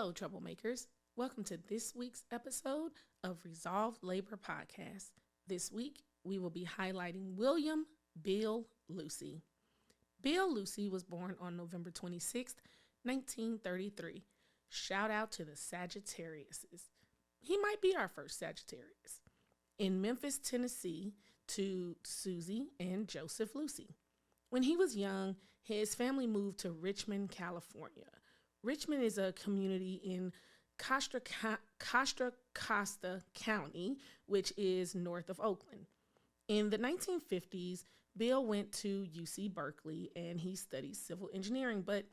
Hello, troublemakers. Welcome to this week's episode of Resolved Labor Podcast. This week, we will be highlighting William Bill Lucy. Bill Lucy was born on November 26, 1933. Shout out to the Sagittariuses. He might be our first Sagittarius. In Memphis, Tennessee, to Susie and Joseph Lucy. When he was young, his family moved to Richmond, California. Richmond is a community in Contra Costa County, which is north of Oakland. In the 1950s, Bill went to UC Berkeley and he studied civil engineering, but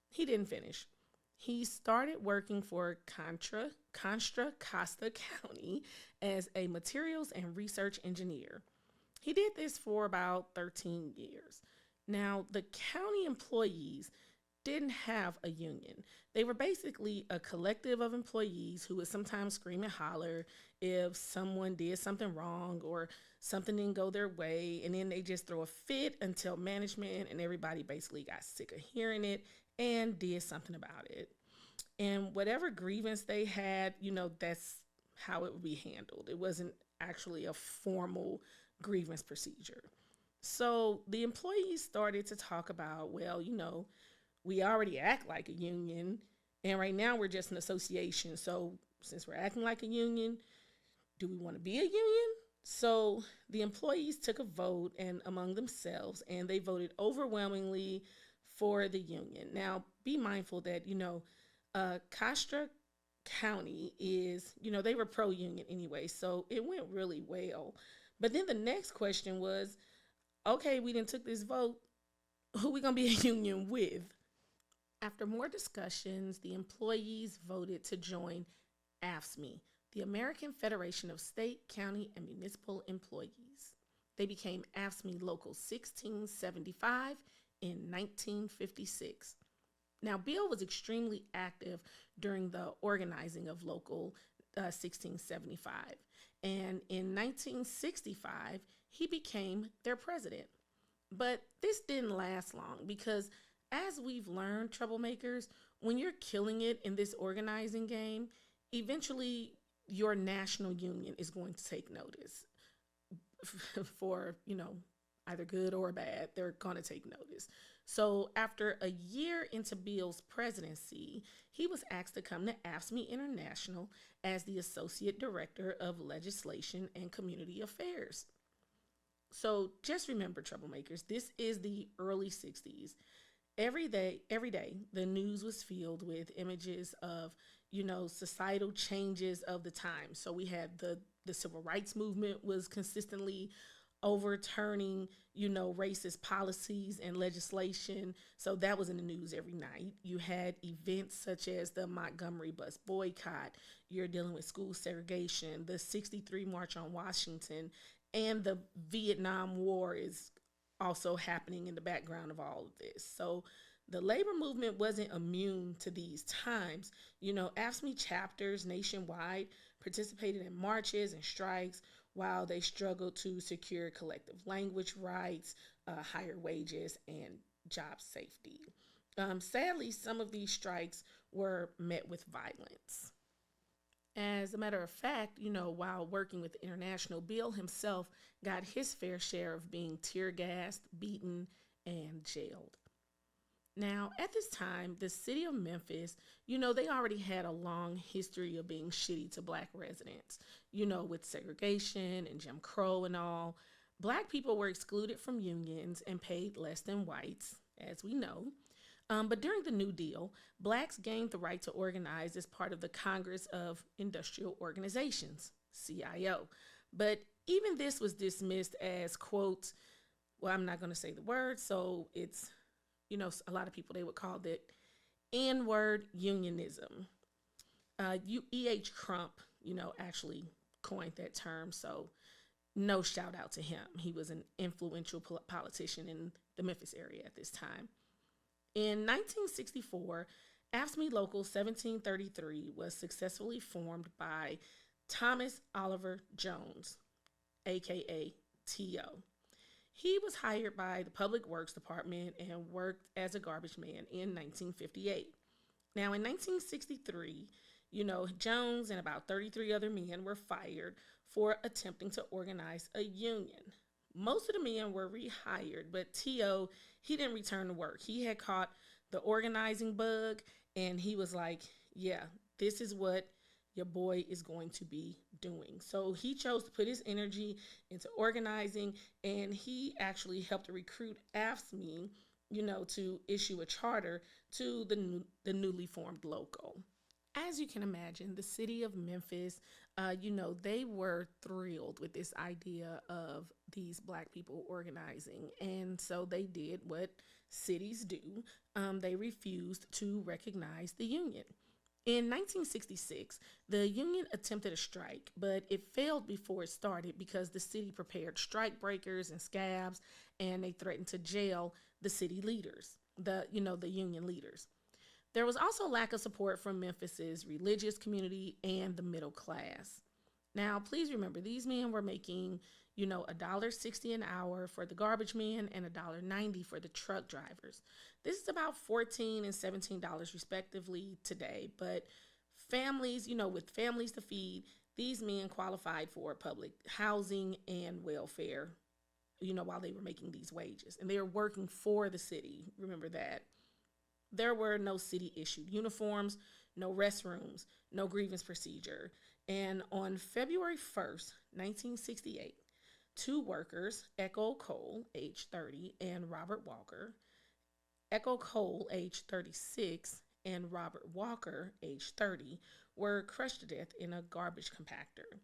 he didn't finish. He started working for Contra Costa County as a materials and research engineer. He did this for about 13 years. Now, the county employees didn't have a union. They were basically a collective of employees who would sometimes scream and holler if someone did something wrong or something didn't go their way, and then they just throw a fit until management and everybody basically got sick of hearing it and did something about it. And whatever grievance they had, that's how it would be handled. It wasn't actually a formal grievance procedure. So the employees started to talk about, we already act like a union, and right now we're just an association. So since we're acting like a union, do we want to be a union? So the employees took a vote and among themselves, and they voted overwhelmingly for the union. Now, be mindful that, Contra County is, they were pro-union anyway, so it went really well. But then the next question was, okay, we didn't took this vote. Who we going to be a union with? After more discussions, the employees voted to join AFSCME, the American Federation of State, County, and Municipal Employees. They became AFSCME Local 1675 in 1956. Now, Bill was extremely active during the organizing of Local 1675, and in 1965, he became their president. But this didn't last long because, as we've learned, troublemakers, when you're killing it in this organizing game, eventually your national union is going to take notice for, either good or bad. They're going to take notice. So after a year into Bill's presidency, he was asked to come to AFSCME International as the Associate Director of Legislation and Community Affairs. So just remember, troublemakers, this is the early 60s. Every day, the news was filled with images of, societal changes of the time. So we had the civil rights movement was consistently overturning, racist policies and legislation. So that was in the news every night. You had events such as the Montgomery bus boycott. You're dealing with school segregation, the 63 March on Washington, and the Vietnam War is also happening in the background of all of this. So the labor movement wasn't immune to these times. AFSCME chapters nationwide participated in marches and strikes while they struggled to secure collective language rights, higher wages, and job safety. Sadly, some of these strikes were met with violence. As a matter of fact, while working with International, Bill himself got his fair share of being tear gassed, beaten, and jailed. Now, at this time, the city of Memphis, they already had a long history of being shitty to Black residents, with segregation and Jim Crow and all. Black people were excluded from unions and paid less than whites, as we know. But during the New Deal, Blacks gained the right to organize as part of the Congress of Industrial Organizations, CIO. But even this was dismissed as, quote, I'm not going to say the word, so it's, a lot of people, they would call it N-word unionism. E.H. Crump, actually coined that term, so no shout out to him. He was an influential politician in the Memphis area at this time. In 1964, AFSCME Local 1733 was successfully formed by Thomas Oliver Jones, aka T.O. He was hired by the Public Works Department and worked as a garbage man in 1958. Now, in 1963, Jones and about 33 other men were fired for attempting to organize a union. Most of the men were rehired, but T.O., he didn't return to work. He had caught the organizing bug, and he was like, yeah, this is what your boy is going to be doing. So he chose to put his energy into organizing, and he actually helped to recruit AFSCME, to issue a charter to the newly formed local. As you can imagine, the city of Memphis, they were thrilled with this idea of these Black people organizing. And so they did what cities do. They refused to recognize the union. In 1966, the union attempted a strike, but it failed before it started because the city prepared strike breakers and scabs, and they threatened to jail the city leaders, the union leaders. There was also lack of support from Memphis's religious community and the middle class. Now, please remember, these men were making, $1.60 an hour for the garbage men and $1.90 for the truck drivers. This is about $14 and $17 respectively today, but families, with families to feed, these men qualified for public housing and welfare, while they were making these wages. And they were working for the city, remember that. There were no city-issued uniforms, no restrooms, no grievance procedure. And on February 1st, 1968, two workers, Echo Cole, age 30, and Robert Walker, Echo Cole, age 36, and Robert Walker, age 30, were crushed to death in a garbage compactor.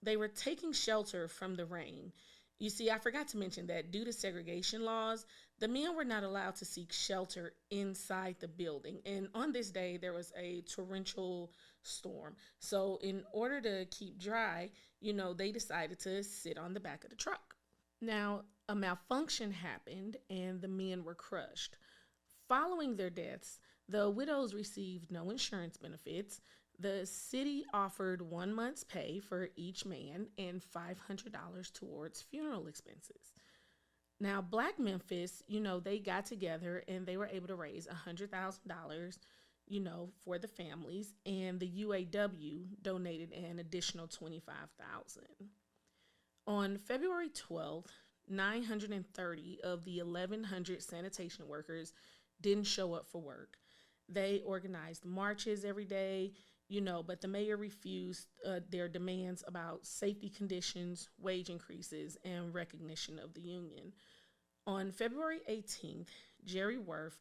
They were taking shelter from the rain. You see, I forgot to mention that due to segregation laws, the men were not allowed to seek shelter inside the building. And on this day, there was a torrential storm. So in order to keep dry, they decided to sit on the back of the truck. Now, a malfunction happened and the men were crushed. Following their deaths, the widows received no insurance benefits. The city offered 1 month's pay for each man and $500 towards funeral expenses. Now, Black Memphis, they got together and they were able to raise $100,000, for the families, and the UAW donated an additional $25,000. On February 12th, 930 of the 1,100 sanitation workers didn't show up for work. They organized marches every day, but the mayor refused their demands about safety conditions, wage increases, and recognition of the union. On February 18th, Jerry Worth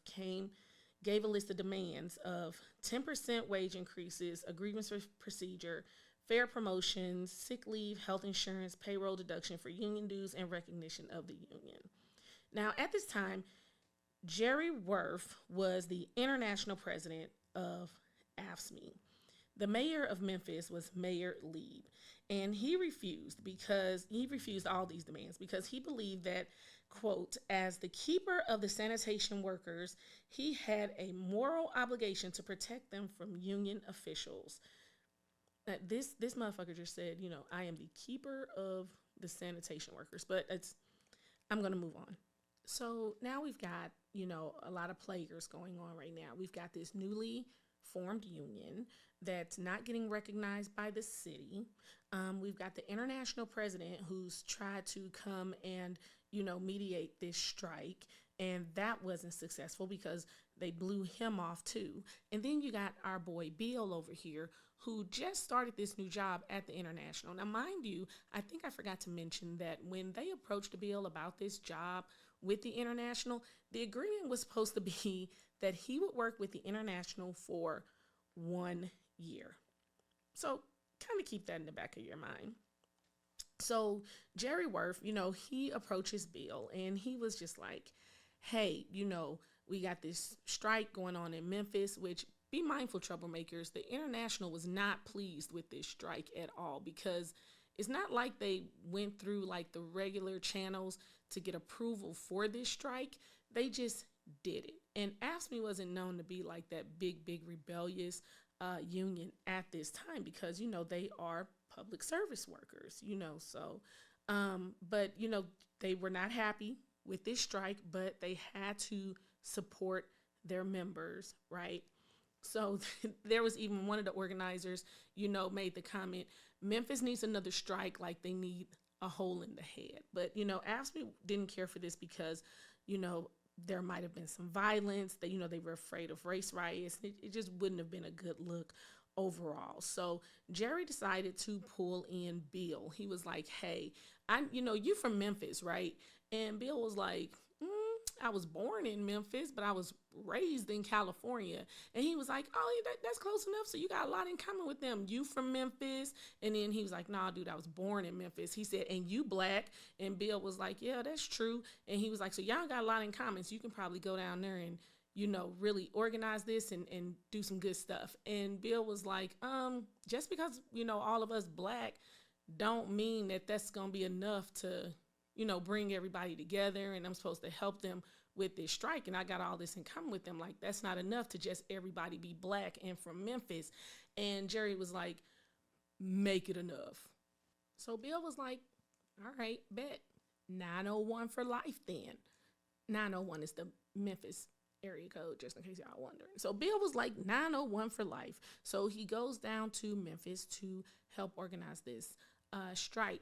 gave a list of demands of 10% wage increases, a grievance procedure, fair promotions, sick leave, health insurance, payroll deduction for union dues, and recognition of the union. Now, at this time, Jerry Worth was the international president of AFSCME. The mayor of Memphis was Mayor Lieb, and he refused all these demands because he believed that, quote, as the keeper of the sanitation workers, he had a moral obligation to protect them from union officials. Now, this motherfucker just said, I am the keeper of the sanitation workers, but I'm going to move on. So now we've got, a lot of players going on right now. We've got this newly formed union that's not getting recognized by the city. We've got the international president who's tried to come and, mediate this strike, and that wasn't successful because they blew him off too. And then you got our boy Bill over here who just started this new job at the International. Now, mind you, I think I forgot to mention that when they approached Bill about this job with the International, the agreement was supposed to be that he would work with the International for 1 year. So kind of keep that in the back of your mind. So Jerry Worth, he approaches Bill and he was just like, hey, we got this strike going on in Memphis, which, be mindful, troublemakers, the International was not pleased with this strike at all because it's not like they went through like the regular channels to get approval for this strike. They just did it. And AFSCME wasn't known to be like that big rebellious union at this time because, they are public service workers, so, but, they were not happy with this strike, but they had to support their members, right? So there was even one of the organizers, made the comment, Memphis needs another strike like they need a hole in the head. But, AFSCME didn't care for this because, you know, there might have been some violence that, they were afraid of race riots. It just wouldn't have been a good look overall. So Jerry decided to pull in Bill. He was like, hey, you from Memphis, right? And Bill was like, I was born in Memphis, but I was raised in California. And he was like, oh, that's close enough. So you got a lot in common with them. You from Memphis. And then he was like, nah, dude, I was born in Memphis. He said, and you black. And Bill was like, yeah, that's true. And he was like, so y'all got a lot in common. So you can probably go down there and, really organize this and do some good stuff. And Bill was like, just because, all of us black don't mean that that's going to be enough to, bring everybody together, and I'm supposed to help them with this strike, and I got all this in common with them. Like, that's not enough to just everybody be black and from Memphis. And Jerry was like, make it enough. So Bill was like, all right, bet. 901 for life then. 901 is the Memphis area code, just in case y'all wondering. So Bill was like, 901 for life. So he goes down to Memphis to help organize this strike,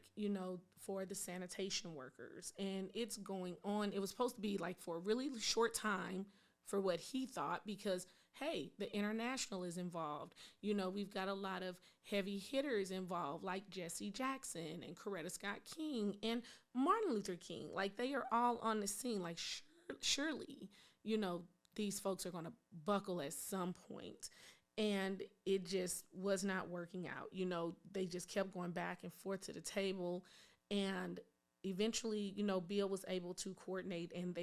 for the sanitation workers. And it's going on. It was supposed to be like for a really short time for what he thought, because, hey, the international is involved. We've got a lot of heavy hitters involved, like Jesse Jackson and Coretta Scott King and Martin Luther King. Like, they are all on the scene. Like, surely, these folks are going to buckle at some point. And it just was not working out. They just kept going back and forth to the table. And eventually, Bill was able to coordinate, and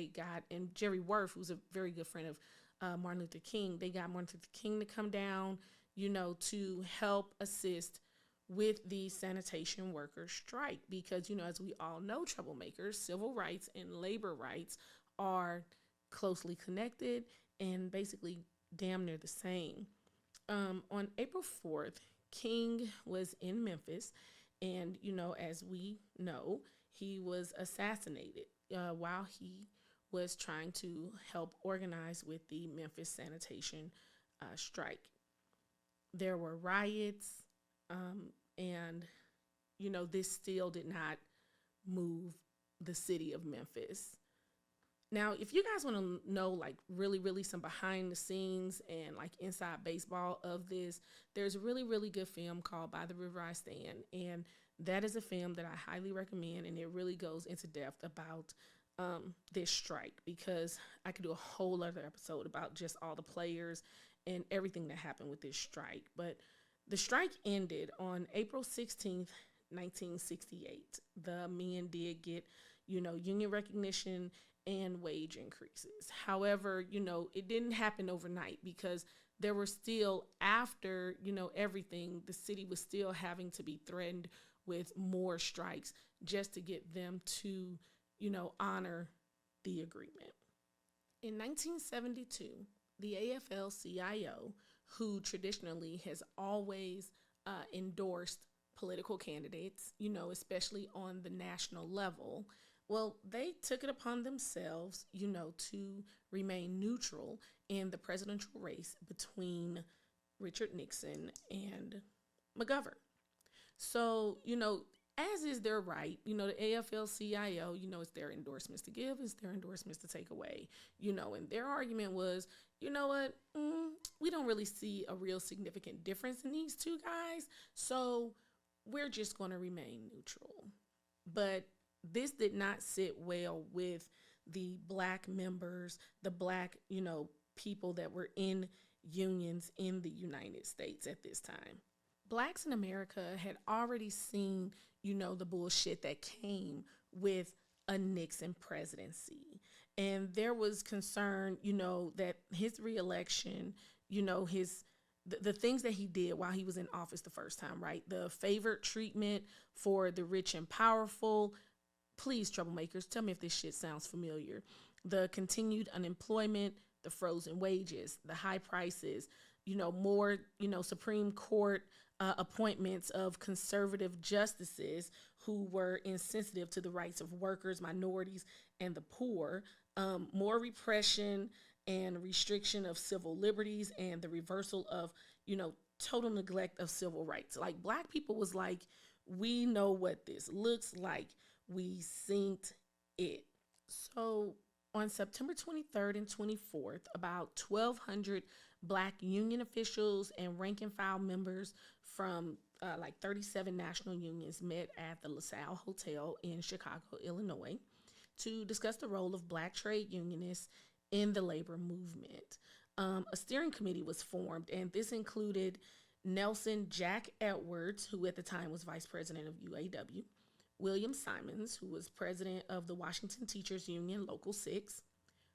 and Jerry Worth, who's a very good friend of Martin Luther King, they got Martin Luther King to come down, to help assist with the sanitation workers strike. Because, as we all know, troublemakers, civil rights and labor rights are closely connected and basically damn near the same. On April 4th, King was in Memphis, and, as we know, he was assassinated while he was trying to help organize with the Memphis sanitation strike. There were riots, and, this still did not move the city of Memphis. Now, if you guys want to know, like, really, really some behind the scenes and, like, inside baseball of this, there's a really, really good film called By the River I Stand. And that is a film that I highly recommend. And it really goes into depth about this strike, because I could do a whole other episode about just all the players and everything that happened with this strike. But the strike ended on April 16th, 1968. The men did get, union recognition and wage increases. However, it didn't happen overnight, because there were still, after, everything, the city was still having to be threatened with more strikes just to get them to, honor the agreement. In 1972, the AFL-CIO, who traditionally has always endorsed political candidates, especially on the national level, well, they took it upon themselves, to remain neutral in the presidential race between Richard Nixon and McGovern. So, as is their right, the AFL-CIO, it's their endorsements to give, it's their endorsements to take away, and their argument was, we don't really see a real significant difference in these two guys, so we're just going to remain neutral. But this did not sit well with the black members, the black, people that were in unions in the United States at this time. Blacks in America had already seen, the bullshit that came with a Nixon presidency. And there was concern, that his reelection, the things that he did while he was in office the first time, right? The favored treatment for the rich and powerful. Please, troublemakers, tell me if this shit sounds familiar. The continued unemployment, the frozen wages, the high prices, more, Supreme Court appointments of conservative justices who were insensitive to the rights of workers, minorities, and the poor, more repression and restriction of civil liberties and the reversal of, total neglect of civil rights. Like black people was like, we know what this looks like. We synced it. So on September 23rd and 24th, about 1,200 black union officials and rank and file members from 37 national unions met at the LaSalle Hotel in Chicago, Illinois, to discuss the role of black trade unionists in the labor movement. A steering committee was formed, and this included Nelson Jack Edwards, who at the time was vice president of UAW, William Simons, who was president of the Washington Teachers Union Local 6,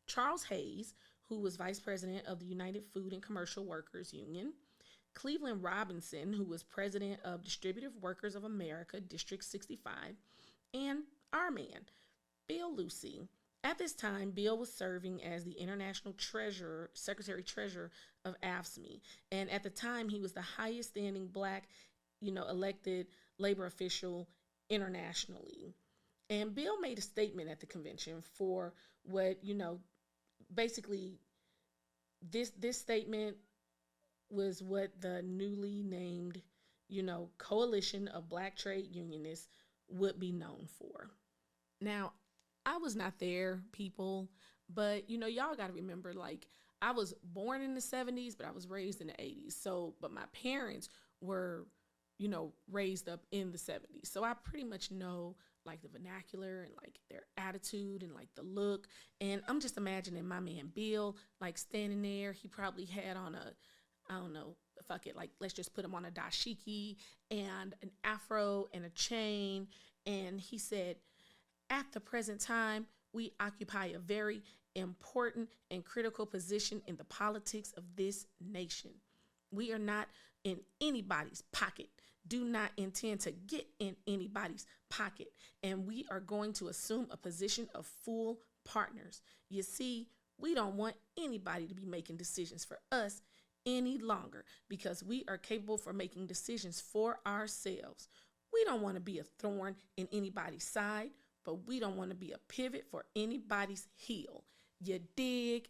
Charles Hayes, who was vice president of the United Food and Commercial Workers Union, Cleveland Robinson, who was president of Distributive Workers of America District 65, and our man, Bill Lucey. At this time, Bill was serving as the International Secretary Treasurer of AFSCME. And at the time, he was the highest standing black, elected labor official internationally. And Bill made a statement at the convention for what, basically this statement was what the newly named, Coalition of Black Trade Unionists would be known for. Now, I was not there, people, but y'all got to remember, like, I was born in the 70s, but I was raised in the 80s. So, but my parents were, raised up in the 70s. So I pretty much know like the vernacular and like their attitude and like the look. And I'm just imagining my man Bill, like standing there. He probably had on I don't know, fuck it, like let's just put him on a dashiki and an afro and a chain. And he said, at the present time, we occupy a very important and critical position in the politics of this nation. We are not in anybody's pocket, do not intend to get in anybody's pocket, and we are going to assume a position of full partners. You see, we don't want anybody to be making decisions for us any longer because we are capable for making decisions for ourselves. We don't want to be a thorn in anybody's side, but we don't want to be a pivot for anybody's heel. You dig?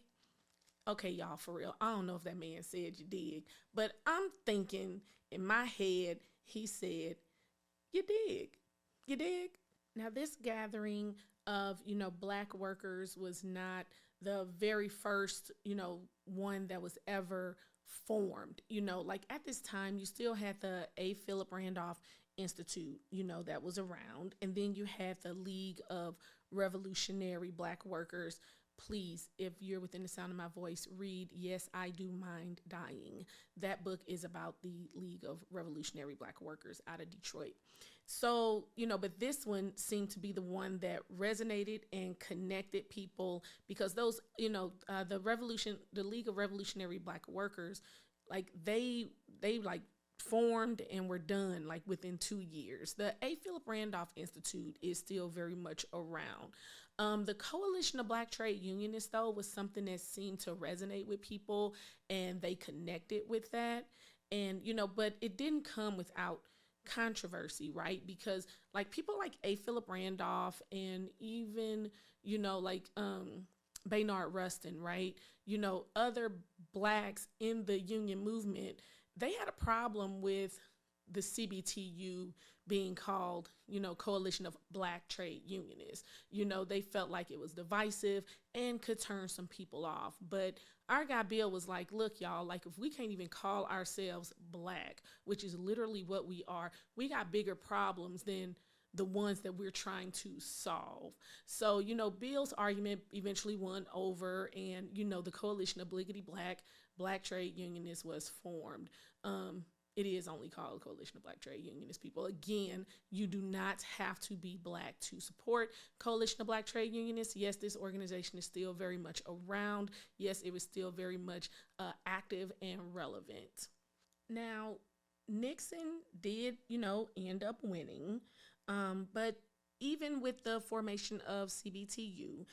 Okay, y'all, for real. I don't know if that man said you dig, but I'm thinking in my head, he said, you dig? You dig? Now, this gathering of, black workers was not the very first, one that was ever formed. Like at this time, you still had the A. Philip Randolph Institute, that was around. And then you had the League of Revolutionary Black Workers. Please, if you're within the sound of my voice, read Yes, I Do Mind Dying. That book is about the League of Revolutionary Black Workers out of Detroit. So, but this one seemed to be the one that resonated and connected people because those, the League of Revolutionary Black Workers, like they like formed and were done like within 2 years. The A. Philip Randolph Institute is still very much around. The Coalition of Black Trade Unionists, though, was something that seemed to resonate with people and they connected with that. And, but it didn't come without controversy, right? Because like people like A. Philip Randolph and even, Baynard Rustin, right? Other blacks in the union movement, they had a problem with the CBTU being called, Coalition of Black Trade Unionists. They felt like it was divisive and could turn some people off. But our guy Bill was like, look, y'all, like if we can't even call ourselves black, which is literally what we are, we got bigger problems than the ones that we're trying to solve. So, Bill's argument eventually won over and, the Coalition of Bliggity Black Trade Unionists was formed. It is only called Coalition of Black Trade Unionists, people. Again, you do not have to be black to support Coalition of Black Trade Unionists. Yes, this organization is still very much around. Yes, it was still very much active and relevant. Now, Nixon did, end up winning. But even with the formation of CBTU,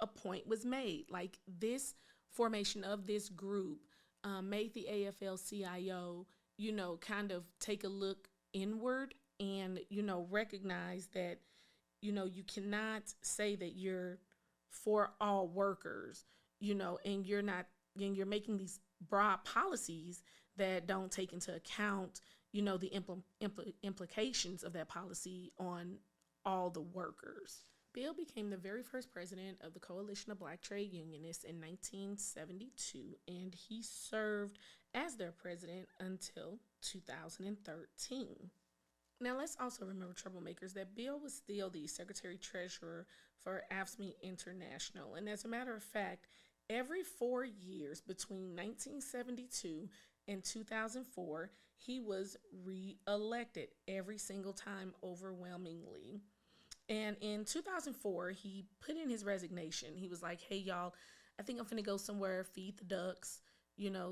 a point was made. Like this formation of this group made the AFL-CIO, kind of take a look inward and, recognize that, you cannot say that you're for all workers, and you're making these broad policies that don't take into account, the implications of that policy on all the workers. Bill became the very first president of the Coalition of Black Trade Unionists in 1972, and he served as their president until 2013. Now, let's also remember, troublemakers, that Bill was still the Secretary Treasurer for AFSCME International. And as a matter of fact, every 4 years between 1972 and 2004, he was re-elected every single time overwhelmingly. And in 2004, he put in his resignation. He was like, hey, y'all, I think I'm finna go somewhere, feed the ducks,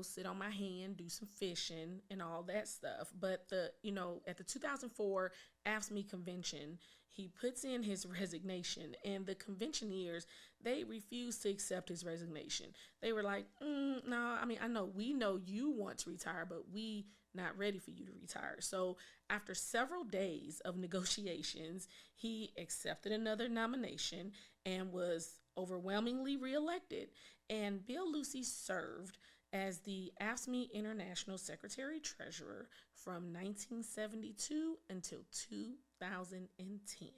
sit on my hand, do some fishing and all that stuff. But at the 2004 AFSCME convention, he puts in his resignation, and the conventioneers, they refused to accept his resignation. They were like, no, we know you want to retire, but we not ready for you to retire. So after several days of negotiations, he accepted another nomination and was overwhelmingly reelected. And Bill Lucey served as the AFSCME International Secretary Treasurer from 1972 until 2010.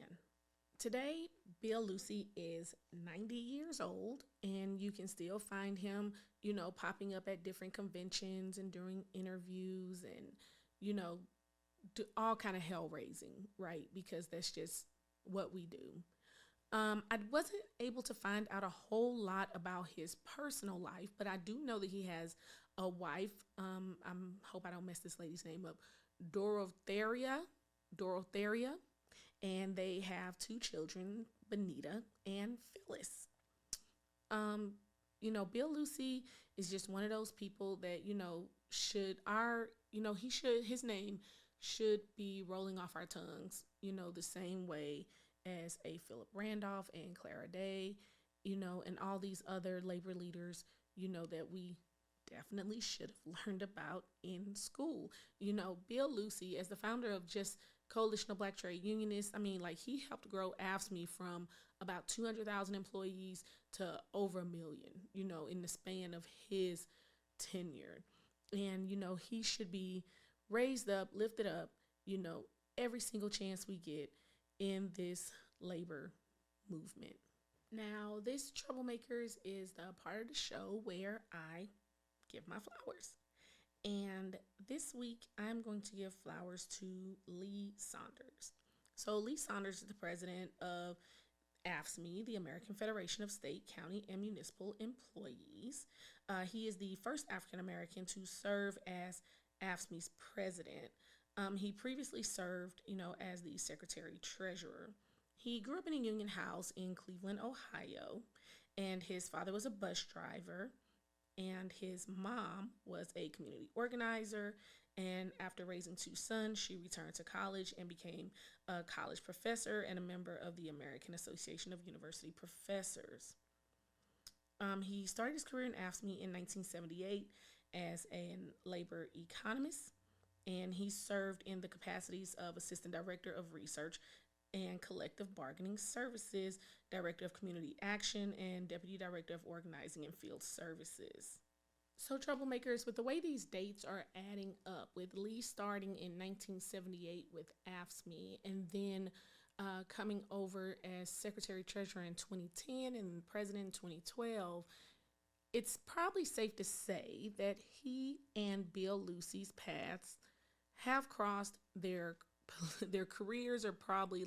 Today, Bill Lucey is 90 years old, and you can still find him, popping up at different conventions and during interviews and, do all kind of hell raising, right? Because that's just what we do. I wasn't able to find out a whole lot about his personal life, but I do know that he has a wife. I hope I don't mess this lady's name up, Dorothea, and they have 2 children, Benita and Phyllis. Bill Lucey is just one of those people that, his name should be rolling off our tongues, the same way as a Philip Randolph and Clara Day, and all these other labor leaders, that we definitely should have learned about in school. Bill Lucey, as the founder of just Coalition of Black Trade Unionists, he helped grow AFSCME from about 200,000 employees to over 1 million, in the span of his tenure. And, he should be raised up, lifted up, every single chance we get in this labor movement. Now, this Troublemakers is the part of the show where I give my flowers. And this week, I'm going to give flowers to Lee Saunders. So Lee Saunders is the president of AFSCME, the American Federation of State, County, and Municipal Employees. He is the first African American to serve as AFSCME's president. He previously served, as the secretary treasurer. He grew up in a union house in Cleveland, Ohio, and his father was a bus driver, and his mom was a community organizer. And after raising 2 sons, she returned to college and became a college professor and a member of the American Association of University Professors. He started his career in AFSCME in 1978 as a labor economist, and he served in the capacities of Assistant Director of Research and Collective Bargaining Services, Director of Community Action, and Deputy Director of Organizing and Field Services. So, Troublemakers, with the way these dates are adding up, with Lee starting in 1978 with AFSCME and then coming over as Secretary Treasurer in 2010 and President in 2012, it's probably safe to say that he and Bill Lucey's paths have crossed. Their careers are probably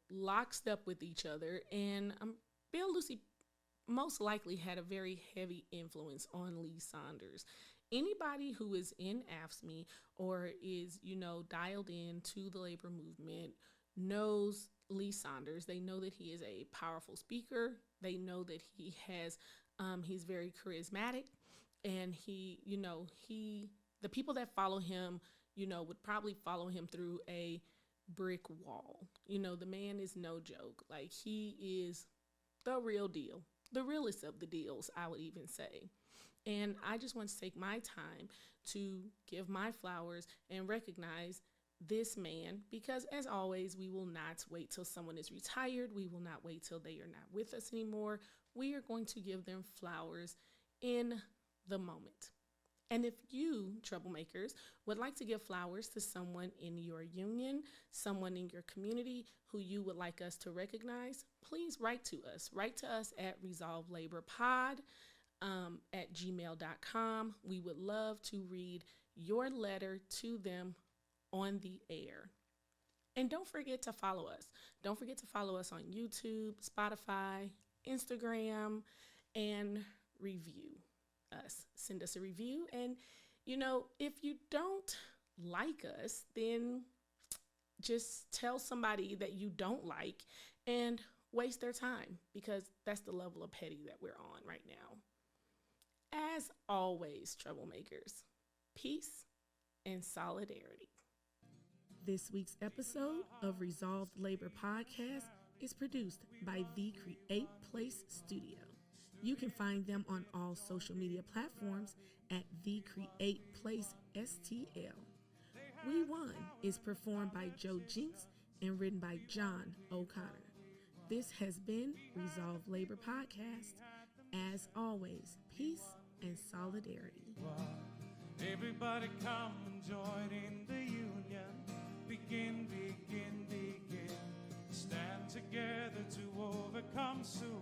locked up with each other. And Bill Lucey most likely had a very heavy influence on Lee Saunders. Anybody who is in AFSCME or is, dialed in to the labor movement knows Lee Saunders. They know that he is a powerful speaker. They know that he has, he's very charismatic, and the people that follow him, would probably follow him through a brick wall. The man is no joke. He is the real deal, the realest of the deals, I would even say. And I just want to take my time to give my flowers and recognize this man, because as always, we will not wait till someone is retired. We will not wait till they are not with us anymore. we are going to give them flowers in the moment. And if you, troublemakers, would like to give flowers to someone in your union, someone in your community who you would like us to recognize, please write to us. Write to us at resolvedlaborpod at gmail.com. We would love to read your letter to them on the air. And don't forget to follow us. Don't forget to follow us on YouTube, Spotify, Instagram, and review us. Send us a review. And, if you don't like us, then just tell somebody that you don't like and waste their time, because that's the level of petty that we're on right now. As always, troublemakers, peace and solidarity. This week's episode of Resolved Labor Podcast is produced by The Create Place Studio. You can find them on all social media platforms at The Create Place STL. We Won is performed by Joe Jinks and written by John O'Connor. This has been Resolved Labor Podcast. As always, peace and solidarity. Everybody come and join in the union. Begin. Stand together to overcome soon.